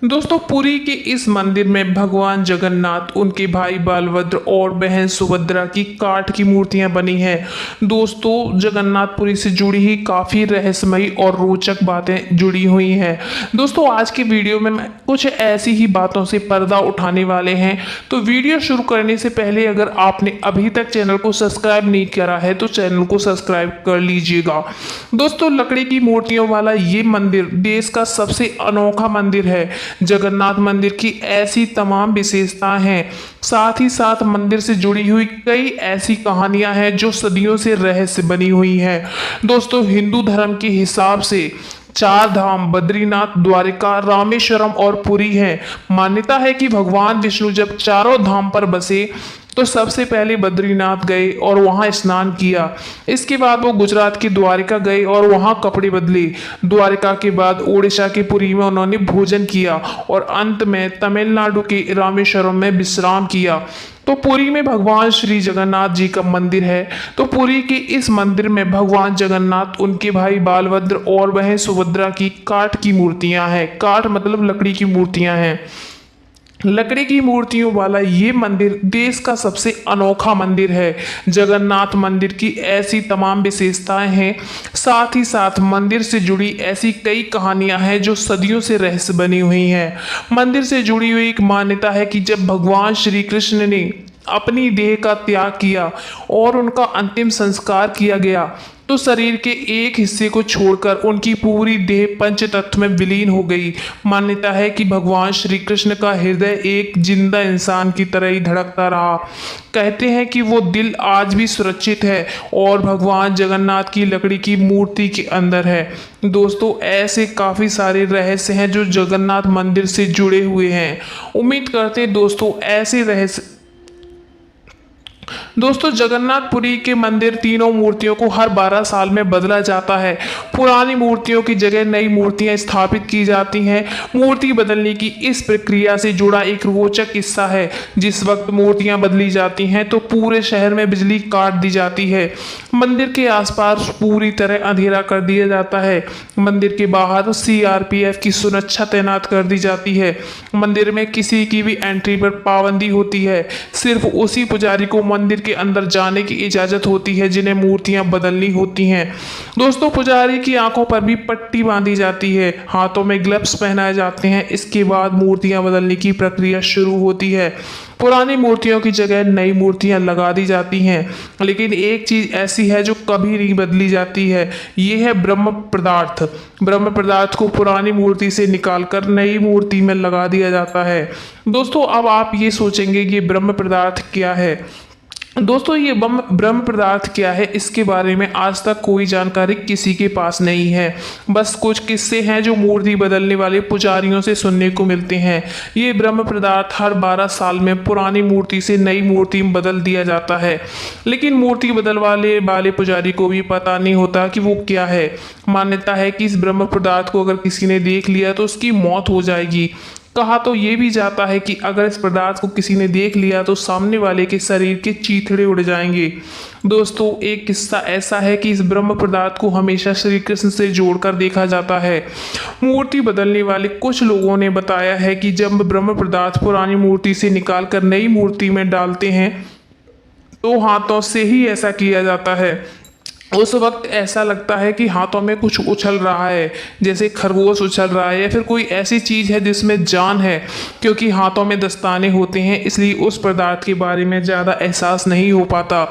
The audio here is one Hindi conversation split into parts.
दोस्तों पुरी के इस मंदिर में भगवान जगन्नाथ, उनके भाई बलभद्र और बहन सुभद्रा की काठ की मूर्तियां बनी हैं। दोस्तों जगन्नाथपुरी से जुड़ी ही काफ़ी रहस्यमयी और रोचक बातें जुड़ी हुई हैं। दोस्तों आज की वीडियो में कुछ ऐसी ही बातों से पर्दा उठाने वाले हैं। तो वीडियो शुरू करने से पहले अगर आपने अभी तक चैनल को सब्सक्राइब नहीं करा है तो चैनल को सब्सक्राइब कर लीजिएगा। दोस्तों लकड़ी की मूर्तियों वाला ये मंदिर देश का सबसे अनोखा मंदिर है। जगन्नाथ मंदिर की ऐसी तमाम विशेषताएं हैं, साथ ही साथ मंदिर से जुड़ी हुई कई ऐसी कहानियां हैं जो सदियों से रहस्य बनी हुई हैं। दोस्तों हिंदू धर्म के हिसाब से चार धाम बद्रीनाथ, द्वारिका, रामेश्वरम और पुरी हैं। मान्यता है कि भगवान विष्णु जब चारों धाम पर बसे तो सबसे पहले बद्रीनाथ गए और वहां स्नान किया। इसके बाद वो गुजरात की द्वारिका गए और वहां कपड़े बदले। द्वारिका के बाद ओडिशा के पुरी में उन्होंने भोजन किया और अंत में तमिलनाडु के रामेश्वरम में विश्राम किया। तो पुरी में भगवान श्री जगन्नाथ जी का मंदिर है। तो पुरी के इस मंदिर में भगवान जगन्नाथ, उनके भाई बलभद्र और बहन सुभद्रा की काठ की मूर्तियां हैं। काठ मतलब लकड़ी की मूर्तियां हैं। लकड़ी की मूर्तियों वाला ये मंदिर देश का सबसे अनोखा मंदिर है। जगन्नाथ मंदिर की ऐसी तमाम विशेषताएं हैं, साथ ही साथ मंदिर से जुड़ी ऐसी कई कहानियां हैं जो सदियों से रहस्य बनी हुई हैं। मंदिर से जुड़ी हुई एक मान्यता है कि जब भगवान श्री कृष्ण ने अपनी देह का त्याग किया और उनका अंतिम संस्कार किया गया तो शरीर के एक हिस्से को छोड़कर उनकी पूरी देह पंच तत्व में विलीन हो गई। मान्यता है कि भगवान श्री कृष्ण का हृदय एक जिंदा इंसान की तरह ही धड़कता रहा। कहते हैं कि वो दिल आज भी सुरक्षित है और भगवान जगन्नाथ की लकड़ी की मूर्ति के अंदर है। दोस्तों ऐसे काफ़ी सारे रहस्य हैं जो जगन्नाथ मंदिर से जुड़े हुए हैं। उम्मीद करते हैं दोस्तों ऐसे रहस्य। दोस्तों जगन्नाथपुरी के मंदिर तीनों मूर्तियों को हर 12 साल में बदला जाता है। पुरानी मूर्तियों की जगह नई मूर्तियां स्थापित की जाती हैं। मूर्ति बदलने की इस प्रक्रिया से जुड़ा एक रोचक किस्सा है। जिस वक्त मूर्तियां बदली जाती हैं तो पूरे शहर में बिजली काट दी जाती है। मंदिर के आसपास पूरी तरह अंधेरा कर दिया जाता है। मंदिर के बाहर CRPF की सुरक्षा तैनात कर दी जाती है। मंदिर में किसी की भी एंट्री पर पाबंदी होती है। सिर्फ उसी पुजारी को मंदिर के अंदर जाने की इजाजत होती है जिन्हें मूर्तियां बदलनी होती हैं। दोस्तों पुजारी की आंखों पर भी पट्टी बांधी जाती है, हाथों में ग्लव्स पहनाए जाते हैं। इसके बाद मूर्तियां बदलने की प्रक्रिया शुरू होती है। पुरानी मूर्तियों की जगह नई मूर्तियां लगा दी जाती हैं, लेकिन एक चीज ऐसी है जो कभी नहीं बदली जाती है, ये है ब्रह्म पदार्थ। ब्रह्म पदार्थ को पुरानी मूर्ति से निकालकर नई मूर्ति में लगा दिया जाता है। दोस्तों अब आप ये सोचेंगे कि ब्रह्म पदार्थ क्या है। दोस्तों ये ब्रह्म पदार्थ क्या है इसके बारे में आज तक कोई जानकारी किसी के पास नहीं है। बस कुछ किस्से हैं जो मूर्ति बदलने वाले पुजारियों से सुनने को मिलते हैं। ये ब्रह्म पदार्थ हर 12 साल में पुरानी मूर्ति से नई मूर्ति में बदल दिया जाता है, लेकिन मूर्ति बदलवाने वाले पुजारी को भी पता नहीं होता कि वो क्या है। मान्यता है कि इस ब्रह्म पदार्थ को अगर किसी ने देख लिया तो उसकी मौत हो जाएगी। कहा तो ये भी जाता है कि अगर इस पदार्थ को किसी ने देख लिया तो सामने वाले के शरीर के चीथड़े उड़ जाएंगे। दोस्तों एक किस्सा ऐसा है कि इस ब्रह्म पदार्थ को हमेशा श्री कृष्ण से जोड़कर देखा जाता है। मूर्ति बदलने वाले कुछ लोगों ने बताया है कि जब ब्रह्म पदार्थ पुरानी मूर्ति से निकालकर नई मूर्ति में डालते हैं तो हाथों से ही ऐसा किया जाता है। उस वक्त ऐसा लगता है कि हाथों में कुछ उछल रहा है, जैसे खरगोश उछल रहा है या फिर कोई ऐसी चीज़ है जिसमें जान है। क्योंकि हाथों में दस्ताने होते हैं इसलिए उस पदार्थ के बारे में ज़्यादा एहसास नहीं हो पाता।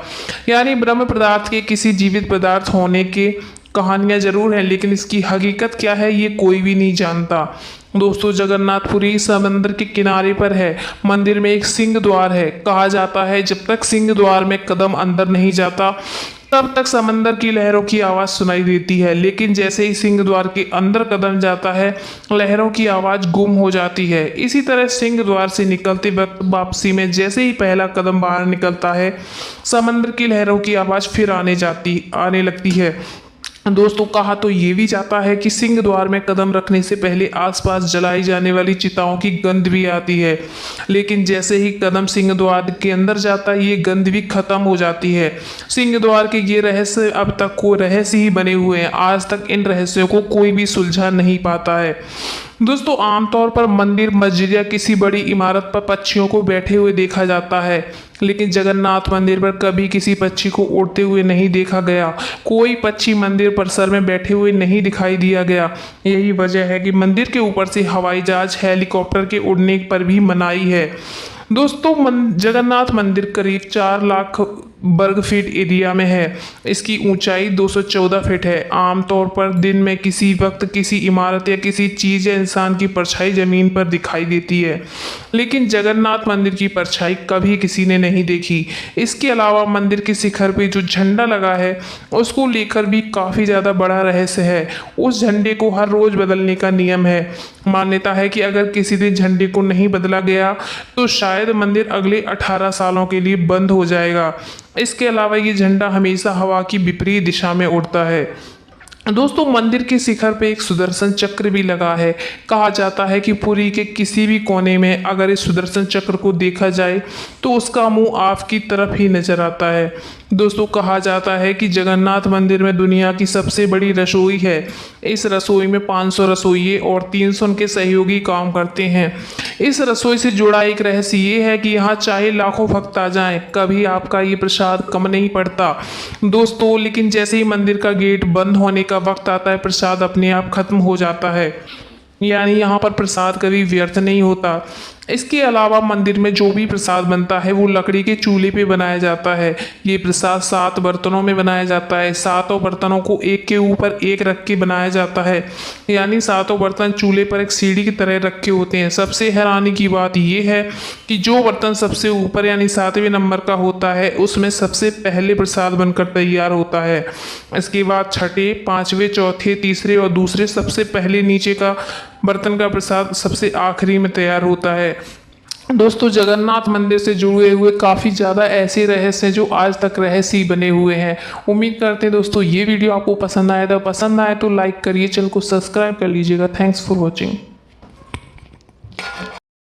यानी ब्रह्म पदार्थ के किसी जीवित पदार्थ होने के कहानियाँ ज़रूर हैं, लेकिन इसकी हकीकत क्या है ये कोई भी नहीं जानता। दोस्तों जगन्नाथपुरी समंदर के किनारे पर है। मंदिर में एक सिंह द्वार है। कहा जाता है जब तक सिंह द्वार में कदम अंदर नहीं जाता तब तक समंदर की लहरों की आवाज़ सुनाई देती है, लेकिन जैसे ही सिंह द्वार के अंदर कदम जाता है लहरों की आवाज़ गुम हो जाती है। इसी तरह सिंह द्वार से निकलते वक्त वापसी में जैसे ही पहला कदम बाहर निकलता है समंदर की लहरों की आवाज़ फिर आने लगती है। दोस्तों कहा तो ये भी जाता है कि सिंह द्वार में कदम रखने से पहले आसपास जलाई जाने वाली चिताओं की गंध भी आती है, लेकिन जैसे ही कदम सिंह द्वार के अंदर जाता है ये गंध भी खत्म हो जाती है। सिंह द्वार के ये रहस्य अब तक को रहस्य ही बने हुए हैं। आज तक इन रहस्यों को कोई भी सुलझा नहीं पाता है। दोस्तों आमतौर पर मंदिर, मस्जिद या किसी बड़ी इमारत पर पक्षियों को बैठे हुए देखा जाता है, लेकिन जगन्नाथ मंदिर पर कभी किसी पक्षी को उड़ते हुए नहीं देखा गया। कोई पक्षी मंदिर परिसर में बैठे हुए नहीं दिखाई दिया गया। यही वजह है कि मंदिर के ऊपर से हवाई जहाज, हेलीकॉप्टर के उड़ने पर भी मनाही है। दोस्तों जगन्नाथ मंदिर करीब 4 लाख वर्ग फीट एरिया में है। इसकी ऊंचाई 214 फीट है। आमतौर पर दिन में किसी वक्त किसी इमारत या किसी चीज़ या इंसान की परछाई जमीन पर दिखाई देती है, लेकिन जगन्नाथ मंदिर की परछाई कभी किसी ने नहीं देखी। इसके अलावा मंदिर के शिखर पे जो झंडा लगा है उसको लेकर भी काफ़ी ज़्यादा बड़ा रहस्य है। उस झंडे को हर रोज़ बदलने का नियम है। मान्यता है कि अगर किसी दिन झंडे को नहीं बदला गया तो शायद मंदिर अगले 18 सालों के लिए बंद हो जाएगा। इसके अलावा ये झंडा हमेशा हवा की विपरीत दिशा में उड़ता है। दोस्तों मंदिर के शिखर पे एक सुदर्शन चक्र भी लगा है। कहा जाता है कि पुरी के किसी भी कोने में अगर इस सुदर्शन चक्र को देखा जाए तो उसका मुंह आपकी तरफ ही नजर आता है। दोस्तों कहा जाता है कि जगन्नाथ मंदिर में दुनिया की सबसे बड़ी रसोई है। इस रसोई में 500 रसोइये और 300 उनके सहयोगी काम करते हैं। इस रसोई से जुड़ा एक रहस्य ये है कि यहाँ चाहे लाखों भक्त आ जाएं, कभी आपका ये प्रसाद कम नहीं पड़ता। दोस्तों लेकिन जैसे ही मंदिर का गेट बंद होने का वक्त आता है, प्रसाद अपने आप खत्म हो जाता है, यानी यहाँ पर प्रसाद कभी व्यर्थ नहीं होता। इसके अलावा मंदिर में जो भी प्रसाद बनता है वो लकड़ी के चूल्हे पे बनाया जाता है। ये प्रसाद 7 बर्तनों में बनाया जाता है। 7 बर्तनों को एक के ऊपर एक रख के बनाया जाता है, यानी 7 बर्तन चूल्हे पर एक सीढ़ी की तरह रखे होते हैं। सबसे हैरानी की बात ये है कि जो बर्तन सबसे ऊपर यानी 7वें नंबर का होता है उसमें सबसे पहले प्रसाद बनकर तैयार होता है। इसके बाद छठे, 5वें, चौथे, तीसरे और दूसरे सबसे पहले नीचे का बर्तन का प्रसाद सबसे आखिरी में तैयार होता है। दोस्तों जगन्नाथ मंदिर से जुड़े हुए काफ़ी ज़्यादा ऐसे रहस्य हैं जो आज तक रहस्य ही बने हुए हैं। उम्मीद करते हैं दोस्तों ये वीडियो आपको पसंद आया था। पसंद आए तो लाइक करिए, चैनल को सब्सक्राइब कर लीजिएगा। Thanks for watching.